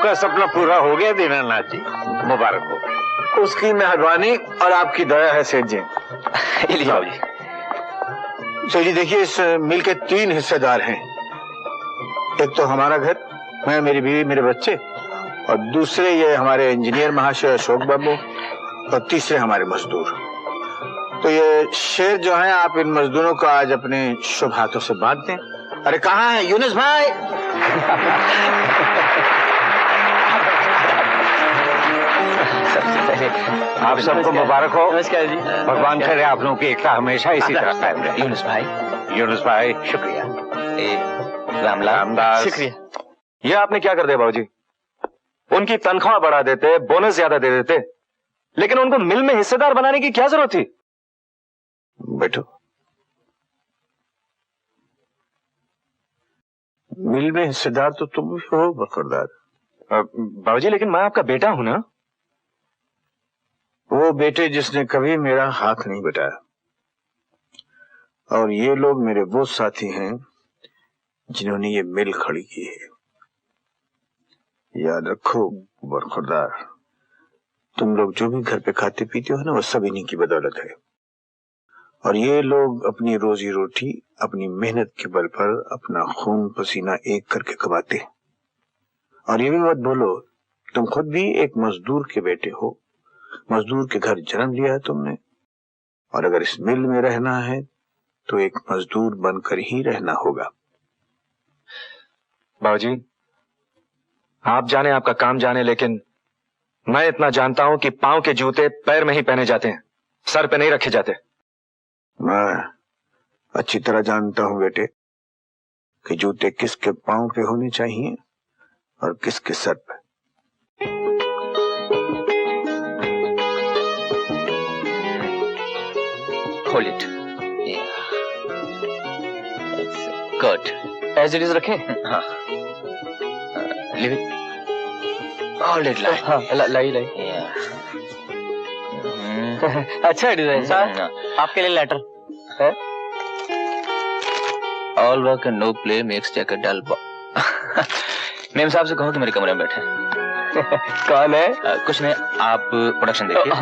आपका सपना पूरा हो गया दीनानाथ जी, मुबारक हो। उसकी मेहरबानी और आपकी दया है सेठ जी। बाबूजी। सेठ जी देखिए, इस मिल के 3 हिस्सेदार हैं। एक तो हमारा घर, मैं, मेरी बीवी, मेरे बच्चे, और दूसरे ये हमारे इंजीनियर महाशय अशोक बाबू, और तीसरे हमारे मजदूर। तो ये शेर जो है, आप इन मजदूरों को आज अपने शुभ हाथों से बांट दें। अरे कहाँ है यूनुस भाई? आप सबको मुबारक हो। नमस्कार जी। भगवान करे आप लोगों की एकता हमेशा इसी तरह कायम रहे। यूनुस भाई। यूनुस भाई शुक्रिया। रामदास शुक्रिया। ये आपने क्या कर दिया बाबूजी? उनकी तनख्वाह बढ़ा देते, बोनस ज्यादा दे देते, लेकिन उनको मिल में हिस्सेदार बनाने की क्या जरूरत थी? बैठो। मिल में हिस्सेदार तो तुम भी हो बरखुरदार। बाबूजी लेकिन मैं आपका बेटा हूं ना। वो बेटे जिसने कभी मेरा हाथ नहीं बटाया, और ये लोग मेरे वो साथी हैं जिन्होंने ये मिल खड़ी की है। याद रखो बरखुरदार, तुम लोग जो भी घर पे खाते पीते हो ना, वो सब इन्हीं की बदौलत है। और ये लोग अपनी रोजी रोटी अपनी मेहनत के बल पर अपना खून पसीना एक करके कमाते हैं। और ये भी मत भूलो, तुम खुद भी एक मजदूर के बेटे हो, मजदूर के घर जन्म लिया है तुमने, और अगर इस मिल में रहना है तो एक मजदूर बनकर ही रहना होगा। बाबूजी आप जाने, आपका काम जाने, लेकिन मैं इतना जानता हूं कि पांव के जूते पैर में ही पहने जाते हैं, सर पे नहीं रखे जाते। मैं अच्छी तरह जानता हूं बेटे कि जूते किसके पांव पे होने चाहिए और किसके सर पे। Hold it. Yeah. It's good. As it is रखें? हाँ. Leave it. Hold it like. हाँ, लाई। Yeah. अच्छा डिजाइन सर। आपके लिए लेटर है। All work and no play makes Jack a dull boy. Ma'am साहब से कहो कि मेरे कमरे में बैठे। कौन है? कुछ नहीं, आप प्रोडक्शन देखिए।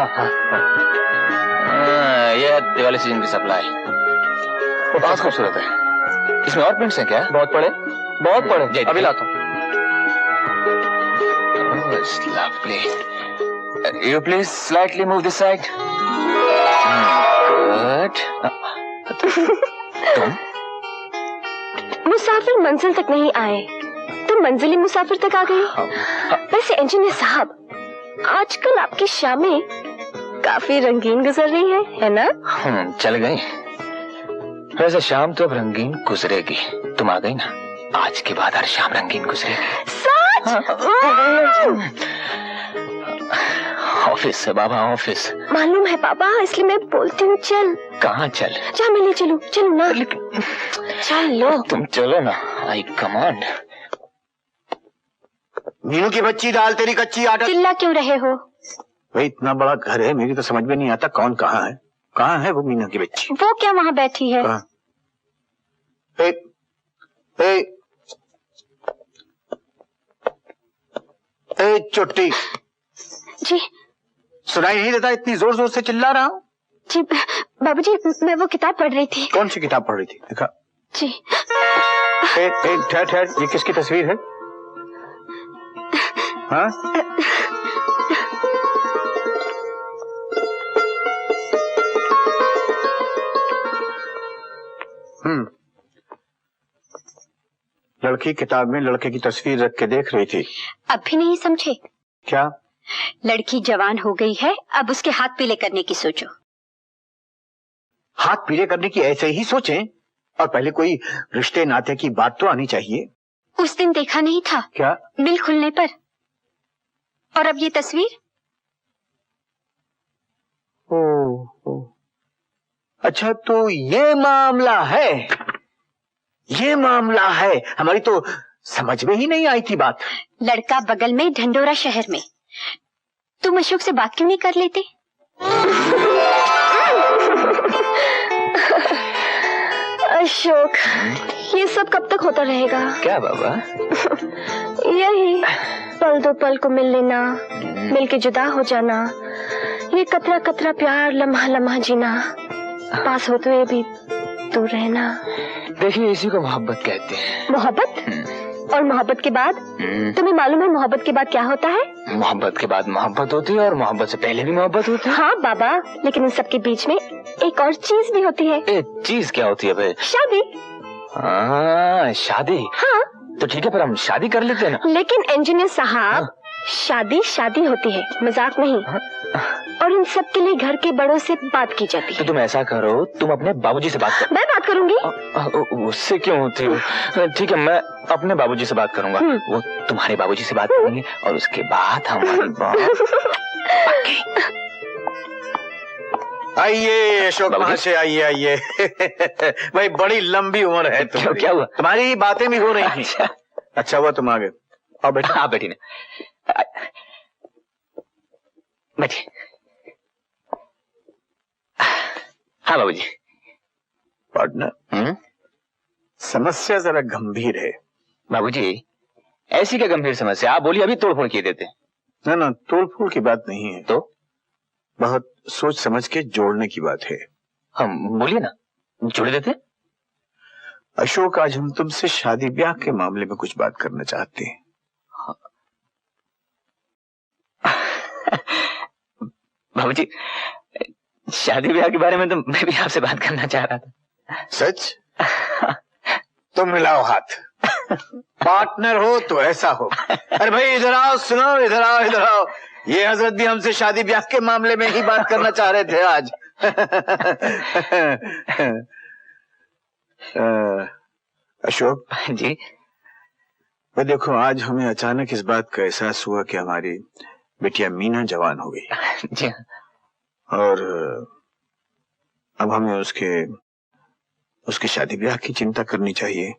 ये है दिवाली सीजन की सप्लाई, बहुत खूबसूरत है। इसमें और प्रिंट्स हैं क्या? बहुत पड़े। अभी लाता हूँ। Lovely. You please slightly move this side. Good. तुम? मुसाफिर मंजिल तक नहीं आए तो मंजिल मुसाफिर तक आ गई। वैसे इंजीनियर साहब, आजकल आपकी शामें काफी रंगीन गुजर रही है ना? चल गई। वैसे शाम तो अब रंगीन गुजरेगी, तुम आ गई ना, आज के बाद हर शाम रंगीन गुजरेगी। सच? ऑफिस से बाबा, ऑफिस। मालूम है पापा, इसलिए मैं बोलती हूँ चल। कहाँ चल? जा मैं ले चलूं, चलो ना। चलो। तुम चलो ना, आई कमांड। मीनू की बच्ची दाल तेरी कच्ची आटा। चिल्ला क्यों रहे हो? भाई इतना बड़ा घर है, मेरी तो समझ में नहीं आता कौन कहाँ है वो मीनू की बच्ची। वो क्या वहाँ बैठी है? चुट्टी जी। सुनाई नहीं देता इतनी जोर जोर से चिल्ला रहा हूँ? जी बाबूजी, मैं वो किताब पढ़ रही थी। कौन सी किताब पढ़ रही थी? देखा जी। ठहर, ये किसकी तस्वीर है? हाँ? लड़की किताब में लड़के की तस्वीर रख के देख रही थी। अब भी नहीं समझे? क्या? लड़की जवान हो गई है, अब उसके हाथ पीले करने की सोचो। हाथ पीले करने की ऐसे ही सोचें, और पहले कोई रिश्ते नाते की बात तो आनी चाहिए। उस दिन देखा नहीं था क्या? मिल खुलने पर, और अब ये तस्वीर। ओ, अच्छा तो ये मामला है। हमारी तो समझ में ही नहीं आई थी बात। लड़का बगल में ढंडोरा शहर में, तुम अशोक से बात क्यों नहीं कर लेते? अशोक, ये सब कब तक होता रहेगा? क्या बाबा? यही पल दो पल को मिल लेना, मिलके जुदा हो जाना, ये कतरा कतरा प्यार लम्हा लम्हा जीना, पास होते हुए भी दूर रहना। देखिए इसी को मोहब्बत कहते हैं। मोहब्बत? और मोहब्बत के बाद? तुम्हें मालूम है मोहब्बत के बाद क्या होता है? मोहब्बत के बाद मोहब्बत होती है और मोहब्बत से पहले भी मोहब्बत होती है। हाँ बाबा, लेकिन इन सबके बीच में एक और चीज भी होती है। एक चीज क्या होती है भाई? शादी। हाँ शादी। हाँ तो ठीक है, पर हम शादी कर लेते हैं ना। लेकिन इंजीनियर साहब, शादी शादी होती है, मजाक नहीं। और इन सब के लिए घर के बड़ों से बात की जाती तो है। तुम ऐसा करो, तुम अपने बाबूजी से बात करो। मैं बात करूंगी। उससे क्यों होती हो? ठीक है, मैं अपने बाबूजी से बात करूंगा, वो तुम्हारे बाबूजी से बात करेंगे और उसके बाद हमारी बात। आइए अशोक, वहां से आइए आइए। भाई बड़ी लंबी उम्र है तुम्हारी। क्या हुआ? तुम्हारी बातें भी हो रही थी। अच्छा हुआ तुम आ गए। आओ बेटा। हाँ बैठी ना, बैठी। हाँ बाबूजी। पार्टनर, समस्या जरा गंभीर है। बाबूजी ऐसी क्या गंभीर समस्या? आप बोलिए, अभी तोड़ फोड़ किए देते। ना ना, तोड़ फोड़ की बात नहीं है, तो बहुत सोच समझ के जोड़ने की बात है। हम बोलिए ना, जोड़ देते। अशोक, आज हम तुमसे शादी ब्याह के मामले में कुछ बात करना चाहते हैं। बाबूजी शादी ब्याह के बारे में तो मैं भी आपसे बात करना चाह रहा था। सच? तो मिलाओ हाथ। पार्टनर हो तो ऐसा हो। अरे भाई इधर आओ, सुनो, इधर आओ इधर आओ। ये हजरत भी हमसे शादी ब्याह के मामले में ही बात करना चाह रहे थे आज। अशोक जी। भाई देखो, आज हमें अचानक इस बात का एहसास हुआ कि हमारी बिटिया मीना जवान हो गई। जी और अब हमें उसकी शादी ब्याह की चिंता करनी चाहिए।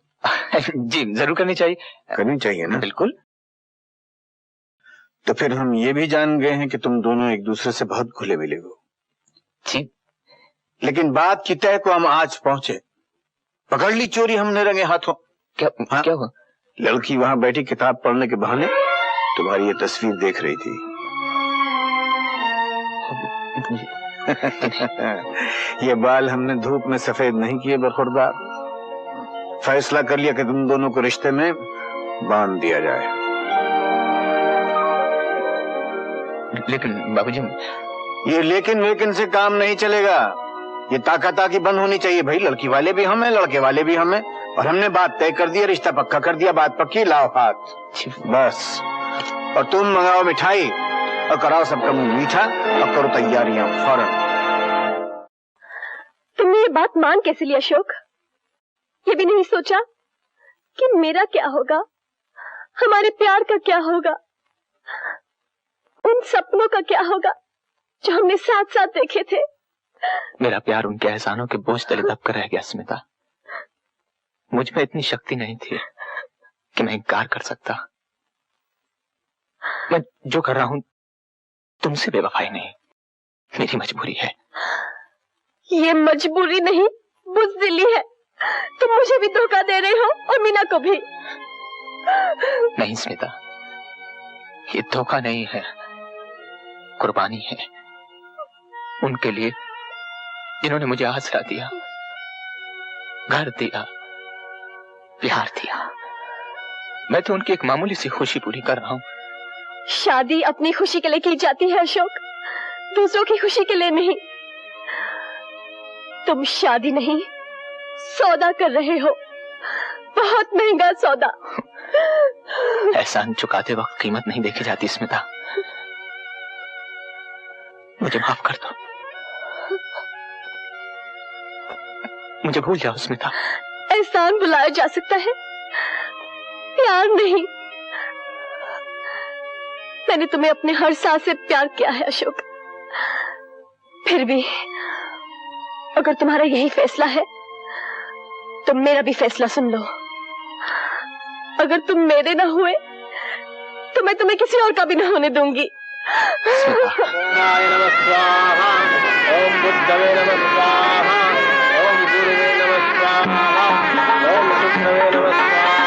जी जरूर करनी चाहिए। करनी चाहिए ना? बिल्कुल। तो फिर हम ये भी जान गए हैं कि तुम दोनों एक दूसरे से बहुत घुले मिले हो। जी। लेकिन बात की तह को हम आज पहुंचे। पकड़ ली चोरी हमने रंगे हाथों। क्या? हाँ? क्या हुआ? लड़की वहां बैठी किताब पढ़ने के बहाने तुम्हारी ये तस्वीर देख रही थी। ये बाल हमने धूप में सफेद नहीं किए बरखुरदार। फैसला कर लिया कि तुम दोनों को रिश्ते में बांध दिया जाए। लेकिन बाबूजी, ये लेकिन वेकिन से काम नहीं चलेगा। ये ताकी बंद होनी चाहिए भाई। लड़की वाले भी हम हैं, लड़के वाले भी हम हैं, और हमने बात तय कर दी, रिश्ता पक्का कर दिया। बात पक्की, लाओ हाथ बस। और तुम मंगाओ मिठाई और कराओ सबका मुंह मीठा और करो तैयारियां फौरन। तुमने ये बात मान कैसे लिया अशोक? ये भी नहीं सोचा कि मेरा क्या होगा, हमारे प्यार का क्या होगा, उन सपनों का क्या होगा जो हमने साथ साथ देखे थे। मेरा प्यार उनके एहसानों के बोझ तले दब कर रह गया स्मिता। मुझ में इतनी शक्ति नहीं थी कि मैं इनकार कर सकता। मैं जो कर रहा हूं तुमसे बेवफाई नहीं, मेरी मजबूरी है। ये मजबूरी नहीं, बुज़दिली है। तुम मुझे भी धोखा दे रहे हो और मीना को भी। नहीं स्मिता, ये धोखा नहीं है, कुर्बानी है उनके लिए जिन्होंने मुझे आसरा दिया, घर दिया, प्यार दिया। मैं तो उनकी एक मामूली सी खुशी पूरी कर रहा हूं। शादी अपनी खुशी के लिए की जाती है अशोक, दूसरों की खुशी के लिए नहीं। तुम शादी नहीं, सौदा कर रहे हो, बहुत महंगा सौदा। एहसान चुकाते वक्त कीमत नहीं देखी जाती स्मिता। मुझे माफ कर दो, मुझे भूल जाओ स्मिता। एहसान बुलाया जा सकता है, प्यार नहीं। मैंने तुम्हें अपने हर सांस से प्यार किया है अशोक। फिर भी अगर तुम्हारा यही फैसला है तो मेरा भी फैसला सुन लो। अगर तुम मेरे ना हुए तो मैं तुम्हें किसी और का भी ना होने दूंगी। ओम बुद्धवे नमः स्वाहा, ओम गुरुवे नमः स्वाहा, ओम कृष्णवे नमः स्वाहा, ओम रामाय नमः स्वाहा।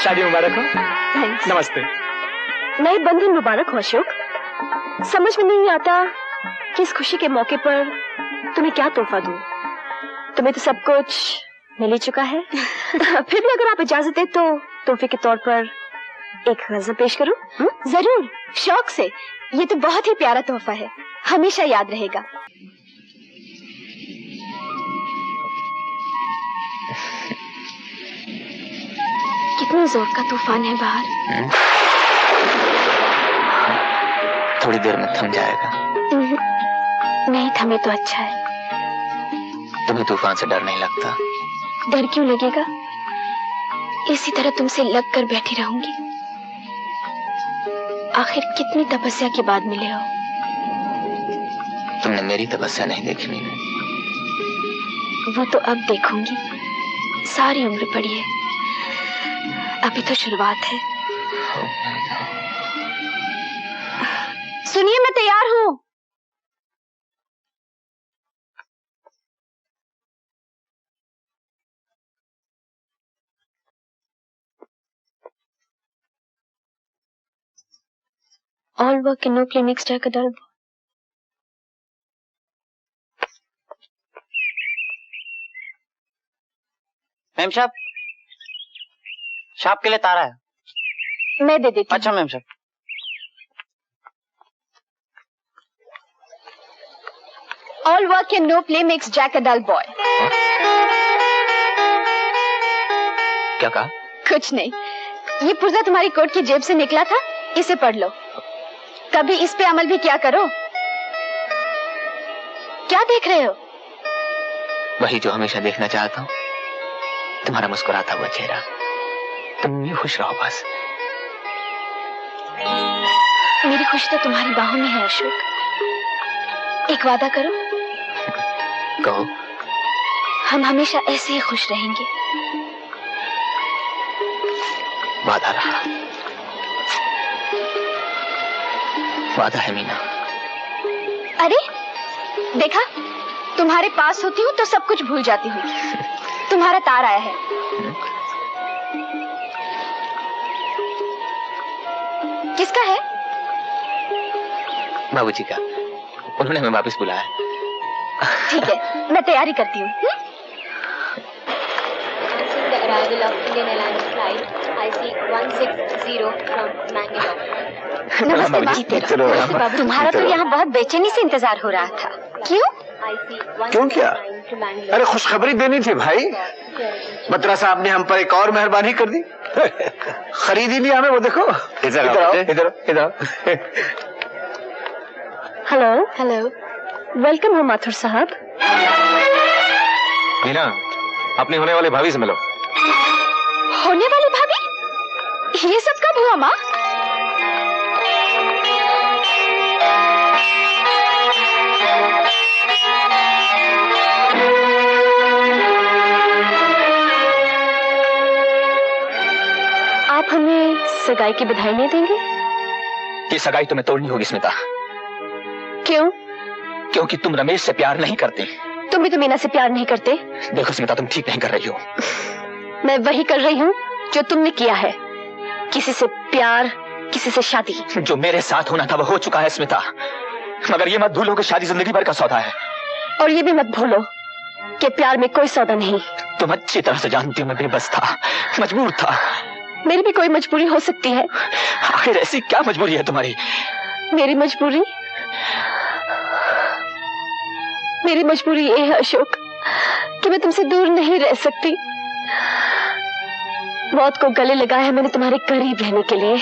शादी मुबारक हो। थैंक्स। नमस्ते। नए बंधन मुबारक हो अशोक। समझ में नहीं आता कि इस खुशी के मौके पर तुम्हें क्या तोहफा दूं। तुम्हें तो सब कुछ मिल ही चुका है। फिर भी अगर आप इजाजत दे तो तोहफे के तौर पर एक गजल पेश करूं? जरूर, शौक से। ये तो बहुत ही प्यारा तोहफा है, हमेशा याद रहेगा। कितनी जोर का तूफान है बाहर। थोड़ी देर में थम जाएगा। नहीं थमे तो अच्छा है। तुम्हें तूफान से डर नहीं लगता? डर क्यों लगेगा, इसी तरह तुमसे लग कर बैठी रहूंगी। आखिर कितनी तपस्या के बाद मिले हो। तुमने मेरी तपस्या नहीं देखी मीनू। वो तो अब देखूंगी, सारी उम्र पड़ी है, अभी तो शुरुआत है। सुनिए, मैं तैयार हूँ। All work and no play makes Jack a dull boy. Ma'am साहब, शाप के लिए तारा है। मैं दे देती हूँ। अच्छा मैम साहब। All work and no play makes Jack a dull boy. क्या कहा? कुछ नहीं, ये पुर्जा तुम्हारी कोट की जेब से निकला था, इसे पढ़ लो। कभी इस पे अमल भी क्या करो। क्या देख रहे हो? वही जो हमेशा देखना चाहता हूँ, तुम्हारा मुस्कुराता हुआ चेहरा। तुम ये खुश रहो बस। मेरी खुशी तो तुम्हारी बाहों में है अशोक। एक वादा करो। कहो। हम हमेशा ऐसे ही खुश रहेंगे। वादा रहा। वादा है मीना। अरे देखा, तुम्हारे पास होती हूँ तो सब कुछ भूल जाती हूँ। तुम्हारा तार आया है। किसका है? बाबूजी का। उन्होंने हमें वापस बुलाया। ठीक है, मैं तैयारी करती हूँ। Arrival of Indian Airlines flight IC160 from Mangalore. नमस्ते माँ। जीते रहो। तुम्हारा तो यहाँ बहुत बेचैनी से इंतजार हो रहा था। क्यों? क्यों क्या? अरे खुशखबरी देनी थी भाई। बत्रा साहब ने हम पर एक और मेहरबानी कर दी। खरीद ही लिया हमें, वो देखो। इधर आओ, इधर इधर। हेलो हेलो, वेलकम हो माथुर साहब। मीना, अपनी होने वाली भाभी से मिलो। होने वाली भाभी? ये सब कब हुआ माँ? आप हमें सगाई की बधाई नहीं देंगे? ये सगाई तुम्हें तोड़नी होगी स्मिता। क्यों? क्योंकि तुम रमेश से प्यार नहीं करते। तुम भी तो मीना से प्यार नहीं करते। देखो स्मिता, तुम ठीक नहीं कर रही हो। मैं वही कर रही हूँ जो तुमने किया है। किसी से प्यार, किसी से शादी। जो मेरे साथ होना था वो हो चुका है स्मिता। मगर ये मत भूलो कि शादी जिंदगी भर का सौदा है। और ये भी मत भूलो कि प्यार में कोई सौदा नहीं। तुम अच्छी तरह से जानती हो मैं बेबस था, मजबूर था। मेरी भी कोई मजबूरी हो सकती है। आखिर ऐसी क्या मजबूरी है तुम्हारी? मेरी मजबूरी ये है अशोक कि मैं तुमसे दूर नहीं रह सकती। मौत को गले लगाया है मैंने तुम्हारे करीब रहने के लिए।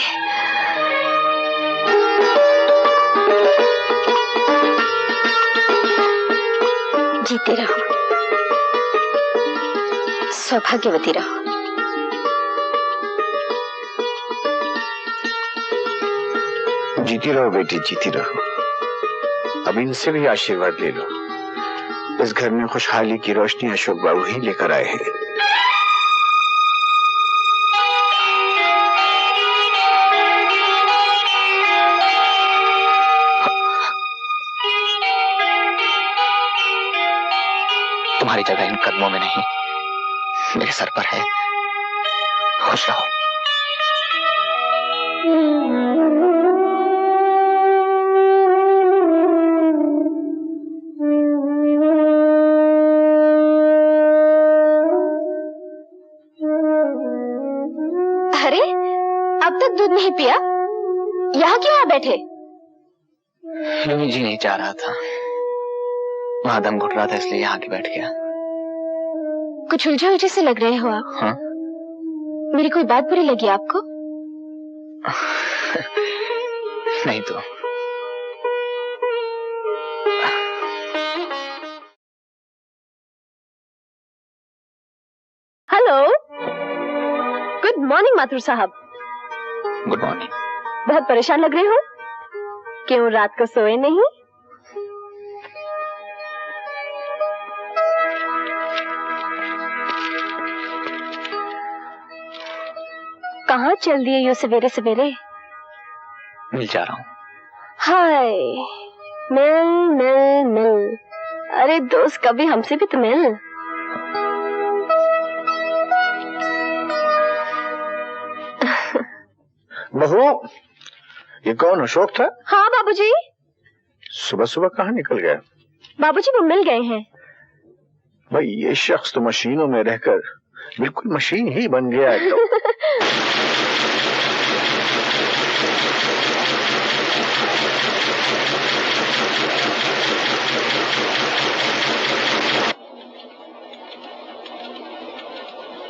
जीते रहो, सौभाग्यवती रहो। जीती रहो बेटी, जीती रहो। अब इनसे भी आशीर्वाद ले लो। इस घर में खुशहाली की रोशनी अशोक बाबू ही लेकर आए हैं। तुम्हारी जगह इन कदमों में नहीं, मेरे सर पर है। खुश रहो। अरे, अब तक दूध नहीं पिया? यहाँ क्यों आ बैठे? यूं ही जी नहीं चाह रहा था, वहां दम घुट रहा था, इसलिए यहाँ के बैठ गया। कुछ उलझे उलझे से लग रहे हो आप। हाँ? मेरी कोई बात बुरी लगी आपको? नहीं तो। हेलो, गुड मॉर्निंग माथुर साहब। Good morning. बहुत परेशान लग रहे हो, क्यों रात को सोए नहीं? कहाँ चल दिए यूं सवेरे सवेरे? मिल जा रहा हूँ। हाय, मिल मिल मिल। अरे दोस्त, कभी हमसे भी तो मिल। बहू, ये कौन अशोक था? हाँ बाबूजी। सुबह सुबह कहाँ निकल गया? बाबूजी वो मिल गए हैं। भाई ये शख्स तो मशीनों में रहकर बिल्कुल मशीन ही बन गया है तो।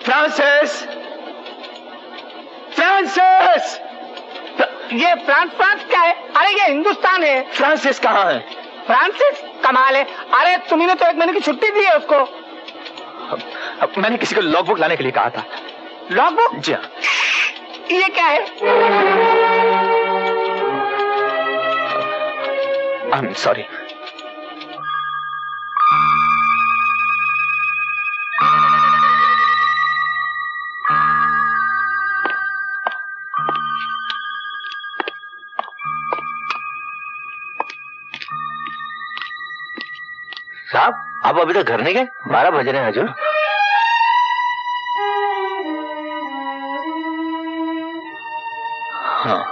फ्रांसिस! फ्रांसिस! ये फ्रांस क्या है? अरे ये हिंदुस्तान है। फ्रांसिस कहाँ है? फ्रांसिस कमाल है। अरे तुम्ही तो 1 महीने की छुट्टी दी है उसको। अब मैंने किसी को लॉगबुक लाने के लिए कहा था। लॉगबुक? जी हाँ। ये क्या है? I am sorry. साहब, आप अभी तक घर नहीं गए? 12 बज रहे हैं हजूर। हाँ,